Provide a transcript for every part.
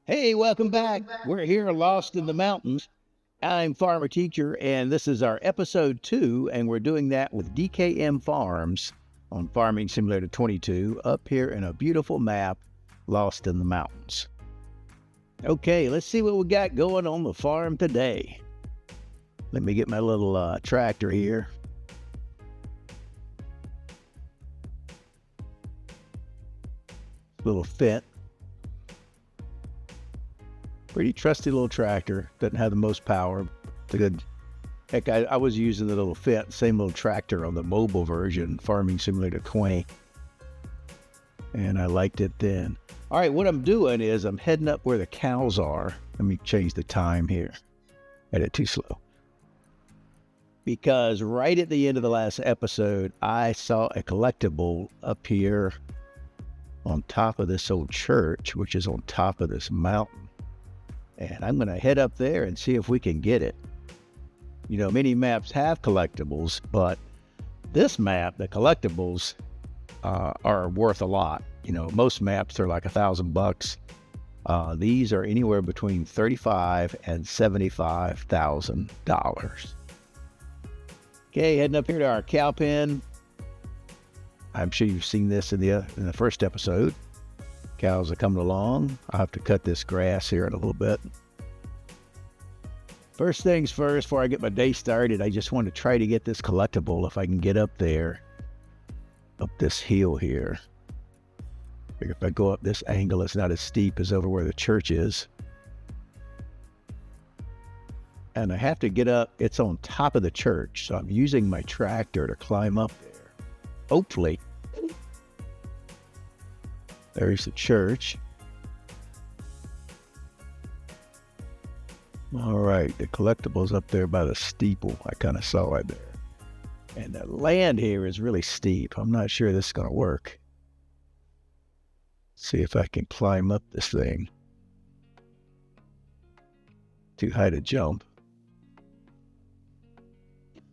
Hey, welcome back. We're here lost in the mountains. I'm Farmer Teacher, and this is our episode 2, and we're doing that with DKM Farms on Farming Simulator 22 up here in a beautiful map, lost in the mountains. Okay, let's see what we got going on the farm today. Let me get my little tractor here. Little fit. Pretty trusty little tractor. Doesn't have the most power. It's a good. Heck, I was using the little fit, same little tractor on the mobile version, Farming Simulator 20. And I liked it then. All right, what I'm doing is I'm heading up where the cows are. Let me change the time here. Had it too slow. Because right at the end of the last episode, I saw a collectible up here on top of this old church, which is on top of this mountain. And I'm going to head up there and see if we can get it. You know, many maps have collectibles, but this map, the collectibles are worth a lot. You know, most maps are like $1,000. These are anywhere between $35,000 and $75,000. Okay, heading up here to our cow pen. I'm sure you've seen this in the first episode. Cows are coming along. I'll have to cut this grass here in a little bit. First things first, before I get my day started, I just want to try to get this collectible if I can get up there, up this hill here. Figure if I go up this angle, it's not as steep as over where the church is. And I have to get up, it's on top of the church, so I'm using my tractor to climb up there. Hopefully. There's the church. All right, the collectible's up there by the steeple. I kind of saw it there. And the land here is really steep. I'm not sure this is going to work. See if I can climb up this thing. Too high to jump.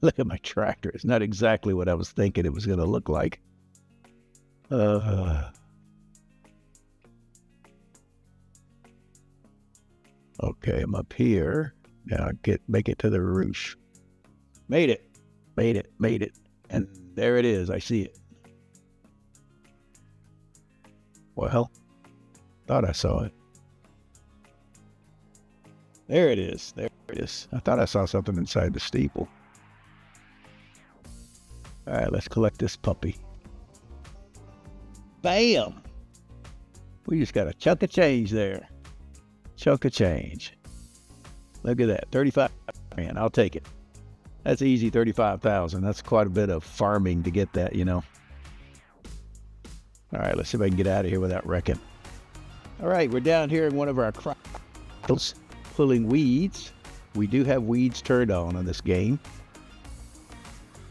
Look at my tractor. It's not exactly what I was thinking it was going to look like. Okay, I'm up here. Now make it to the roof. Made it. And there it is. I see it. Well, thought I saw it. There it is. I thought I saw something inside the steeple. All right, let's collect this puppy. Bam! We just got a chunk of change there. Chunk of change. Look at that, 35 grand. I'll take it. That's easy, 35,000. That's quite a bit of farming to get that, you know. All right, let's see if I can get out of here without wrecking. All right, we're down here in one of our crops, pulling weeds. We do have weeds turned on this game.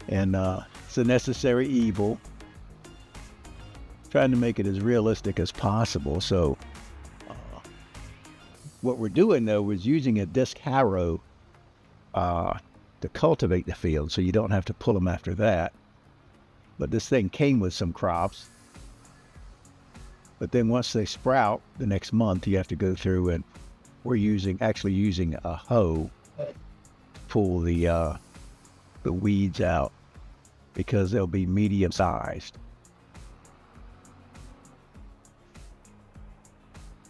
And it's a necessary evil. Trying to make it as realistic as possible, so what we're doing, though, is using a disc harrow to cultivate the field, so you don't have to pull them after that. But this thing came with some crops. But then once they sprout, the next month, you have to go through, and we're actually using a hoe to pull the weeds out because they'll be medium-sized.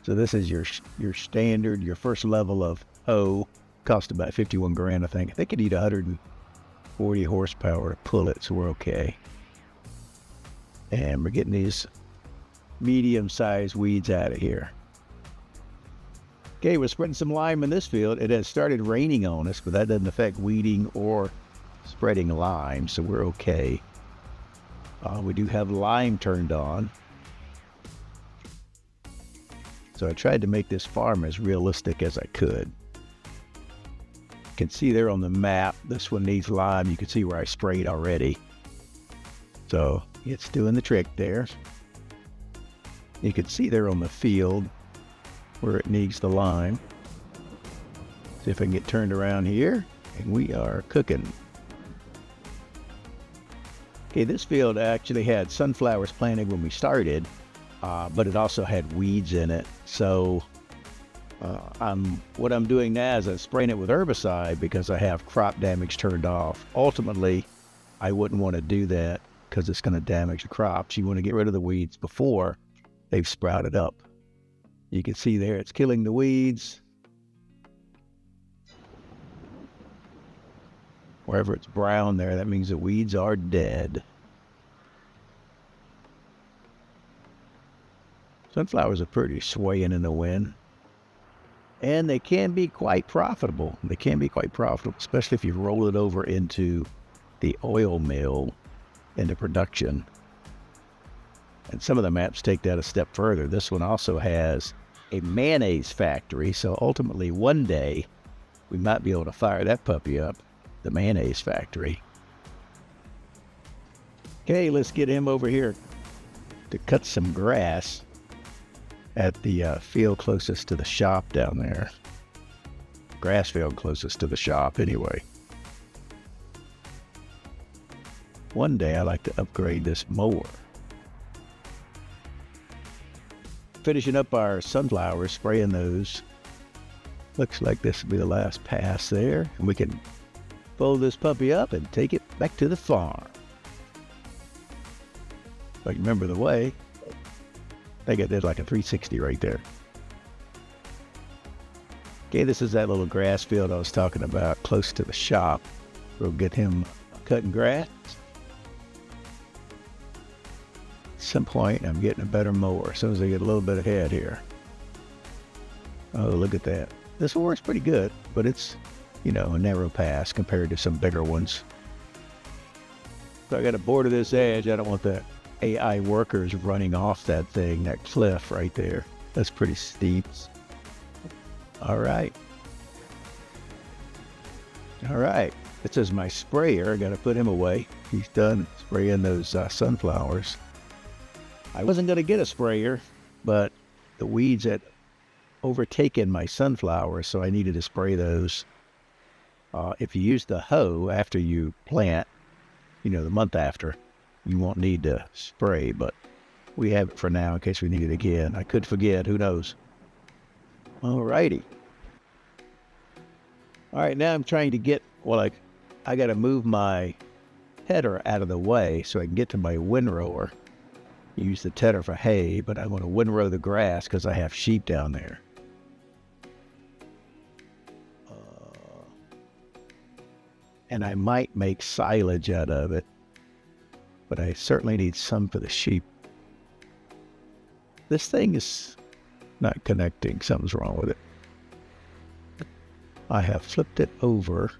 So this is your standard, your first level of hoe. Cost about 51 grand, I think. I think it need 140 horsepower to pull it, so we're okay. And we're getting these medium-sized weeds out of here. Okay, we're spreading some lime in this field. It has started raining on us, but that doesn't affect weeding or spreading lime, so we're okay. We do have lime turned on. So I tried to make this farm as realistic as I could. You can see there on the map, this one needs lime. You can see where I sprayed already. So it's doing the trick there. You can see there on the field where it needs the lime. See if I can get turned around here, and we are cooking. Okay, this field actually had sunflowers planted when we started. But it also had weeds in it. So What I'm doing now is I'm spraying it with herbicide because I have crop damage turned off. Ultimately, I wouldn't want to do that because it's going to damage the crops. You want to get rid of the weeds before they've sprouted up. You can see there it's killing the weeds. Wherever it's brown there, that means the weeds are dead. Sunflowers are pretty swaying in the wind. And they can be quite profitable. They can be quite profitable, especially if you roll it over into the oil mill into production. And some of the maps take that a step further. This one also has a mayonnaise factory. So ultimately, one day, we might be able to fire that puppy up, the mayonnaise factory. Okay, let's get him over here to cut some grass at the field closest to the shop down there. Grass field closest to the shop, anyway. One day, I'd like to upgrade this mower. Finishing up our sunflowers, spraying those. Looks like this will be the last pass there. And we can fold this puppy up and take it back to the farm. If I can remember the way. I think I did like a 360 right there. Okay, this is that little grass field I was talking about, close to the shop. We'll get him cutting grass. At some point, I'm getting a better mower as soon as I get a little bit ahead here. Oh, look at that. This one works pretty good, but it's, a narrow pass compared to some bigger ones. So I got to border this edge. I don't want the AI workers running off that thing, that cliff right there. That's pretty steep. All right. This is my sprayer. I got to put him away. He's done spraying those sunflowers. I wasn't going to get a sprayer, but the weeds had overtaken my sunflowers, so I needed to spray those. If you use the hoe after you plant, the month after, you won't need to spray, but we have it for now in case we need it again. I could forget, who knows? All righty. All right, now I'm trying to get, I got to move my header out of the way so I can get to my windrower. Use the tedder for hay, but I want to windrow the grass because I have sheep down there. And I might make silage out of it, but I certainly need some for the sheep. This thing is not connecting. Something's wrong with it. I have flipped it over.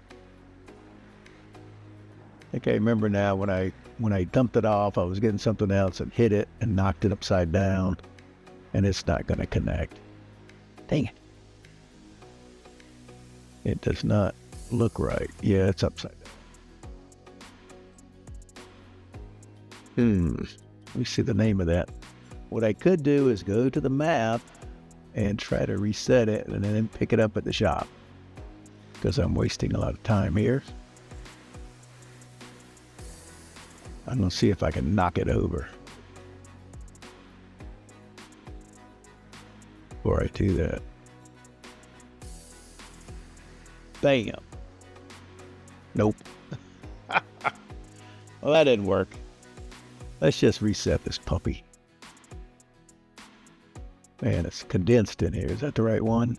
I think I remember now when I dumped it off, I was getting something else and hit it and knocked it upside down, and it's not going to connect. Dang it. It does not look right. Yeah, it's upside down. Let me see the name of that. What I could do is go to the map and try to reset it and then pick it up at the shop, because I'm wasting a lot of time here. I'm going to see if I can knock it over before I do that. Bam. Nope. Well, that didn't work. Let's just reset this puppy. Man, it's condensed in here. Is that the right one?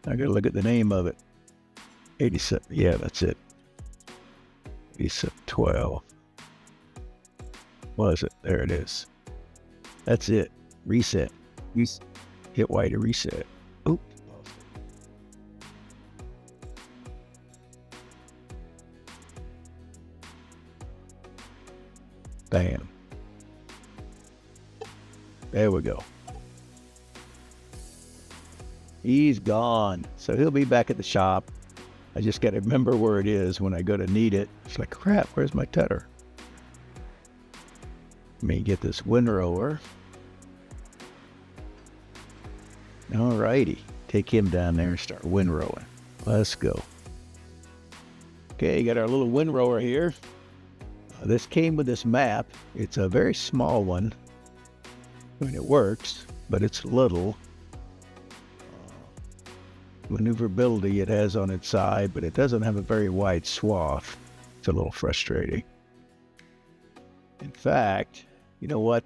I gotta look at the name of it. 87. Yeah, that's it. 8712. Was it? There it is. That's it. Reset. Hit Y to reset. Oop. Bam. There we go. He's gone. So he'll be back at the shop. I just got to remember where it is when I go to need it. It's like, crap, where's my tedder? Let me get this windrower. All righty. Take him down there and start windrowing. Let's go. Okay, got our little windrower here. This came with this map. It's a very small one. I mean, it works, but it's little maneuverability it has on its side, but it doesn't have a very wide swath. It's a little frustrating. In fact, you know what?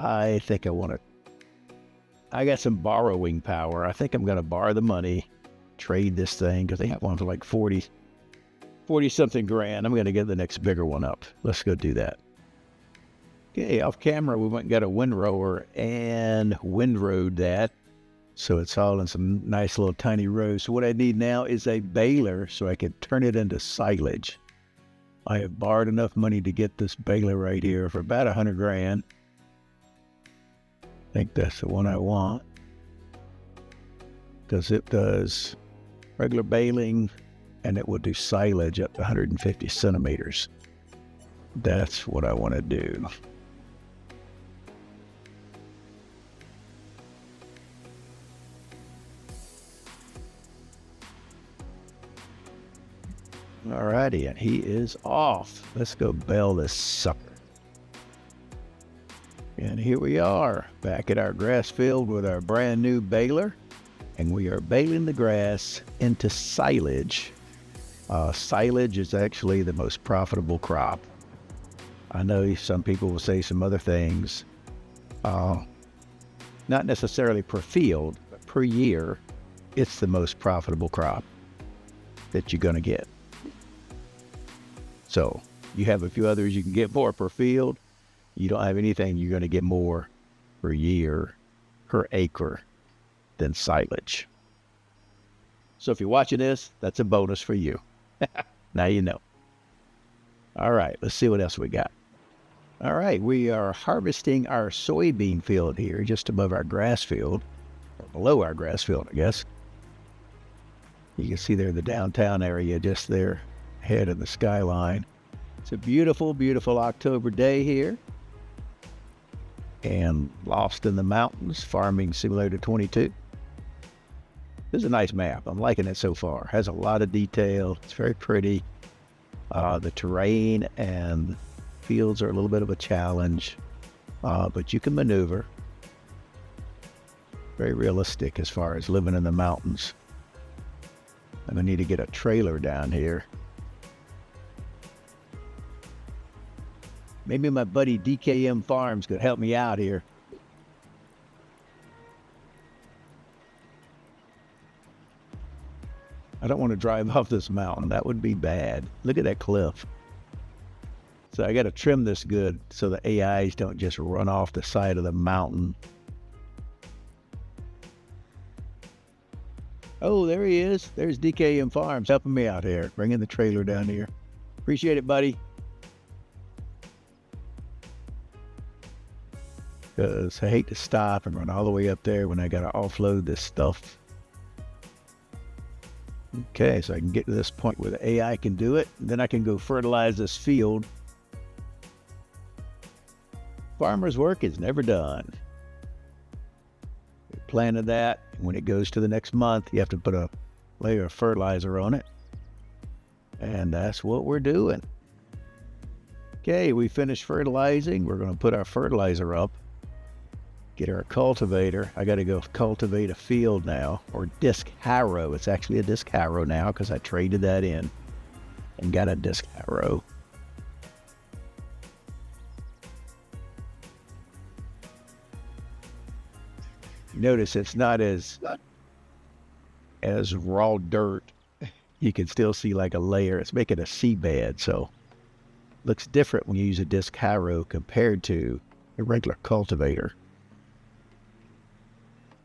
I think I got some borrowing power. I think I'm going to borrow the money, trade this thing, because they have one for like 40 something grand. I'm going to get the next bigger one up. Let's go do that. Okay, off camera, we went and got a windrower and windrowed that. So it's all in some nice little tiny rows. So what I need now is a baler so I can turn it into silage. I have borrowed enough money to get this baler right here for about 100 grand. I think that's the one I want, because it does regular baling and it will do silage up to 150 centimeters. That's what I want to do. Alrighty, and he is off. Let's go bale this sucker. And here we are, back at our grass field with our brand new baler. And we are baling the grass into silage. Silage is actually the most profitable crop. I know some people will say some other things. Not necessarily per field, but per year, it's the most profitable crop that you're going to get. So you have a few others you can get more per field. You don't have anything you're going to get more per year, per acre than silage. So if you're watching this, that's a bonus for you. Now you know. All right, let's see what else we got. All right, we are harvesting our soybean field here, just above our grass field, or below our grass field, I guess. You can see there the downtown area just there, ahead of the skyline. It's a beautiful, beautiful October day here. And Lost in the Mountains, Farming Simulator 22. This is a nice map. I'm liking it so far. Has a lot of detail. It's very pretty. The terrain and fields are a little bit of a challenge, but you can maneuver. Very realistic as far as living in the mountains. I'm gonna need to get a trailer down here. Maybe my buddy DKM Farms could help me out here. I don't want to drive off this mountain. That would be bad. Look at that cliff. So I got to trim this good so the AIs don't just run off the side of the mountain. Oh, there he is. There's DKM Farms helping me out here, bringing the trailer down here. Appreciate it, buddy. Because I hate to stop and run all the way up there when I got to offload this stuff. Okay, so I can get to this point where the AI can do it. Then I can go fertilize this field. Farmer's work is never done. We planted that. When it goes to the next month, you have to put a layer of fertilizer on it. And that's what we're doing. Okay, we finished fertilizing. We're going to put our fertilizer up. Get our cultivator. I got to go cultivate a field now, or disc harrow. It's actually a disc harrow now because I traded that in and got a disc harrow. You notice it's not as raw dirt. You can still see like a layer. It's making a seabed, so looks different when you use a disc harrow compared to a regular cultivator.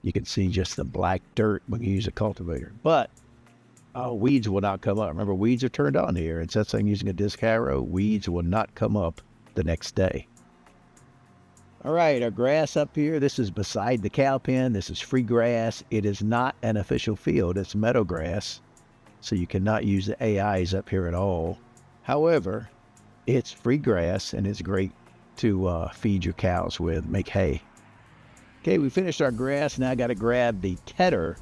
You can see just the black dirt when you use a cultivator. But weeds will not come up. Remember, weeds are turned on here. And since I'm using a disc harrow, weeds will not come up the next day. All right, our grass up here. This is beside the cow pen. This is free grass. It is not an official field. It's meadow grass. So you cannot use the AIs up here at all. However, it's free grass and it's great to feed your cows with, make hay. Okay, we finished our grass. Now I got to grab the tedder.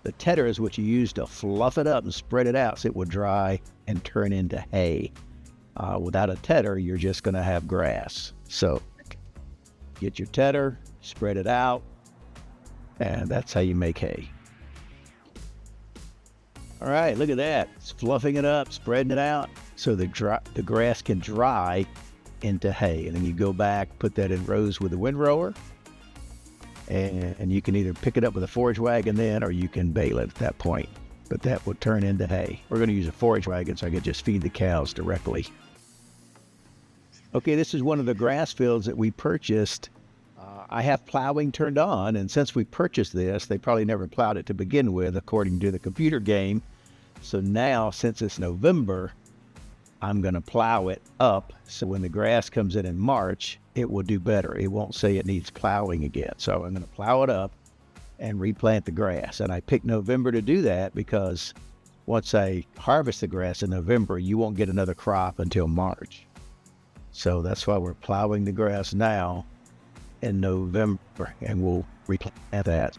The tedder is what you use to fluff it up and spread it out so it will dry and turn into hay. Without a tedder, you're just going to have grass. So Get your tedder, spread it out, and that's how you make hay. All right, look at that. It's fluffing it up, spreading it out so the grass can dry into hay. And then you go back, put that in rows with the windrower, and you can either pick it up with a forage wagon then, or you can bale it at that point. But that will turn into hay. We're going to use a forage wagon so I can just feed the cows directly. Okay, this is one of the grass fields that we purchased. I have plowing turned on, and since we purchased this, they probably never plowed it to begin with, according to the computer game. So now, since it's November, I'm going to plow it up, so when the grass comes in March, it will do better. It won't say it needs plowing again. So I'm going to plow it up and replant the grass. And I picked November to do that because once I harvest the grass in November, you won't get another crop until March. So that's why we're plowing the grass now in November, and we'll replant that.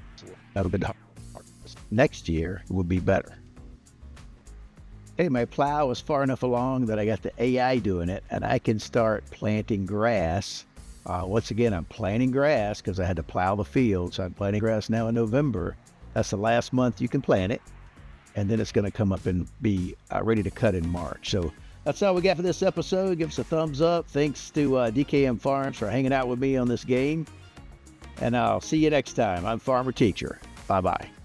That'll be next year will be better. Hey, my plow is far enough along that I got the AI doing it, and I can start planting grass. Once again, I'm planting grass because I had to plow the field, so I'm planting grass now in November. That's the last month you can plant it, and then it's going to come up and be ready to cut in March. So that's all we got for this episode. Give us a thumbs up. Thanks to DKM Farms for hanging out with me on this game, and I'll see you next time. I'm Farmer Teacher. Bye-bye.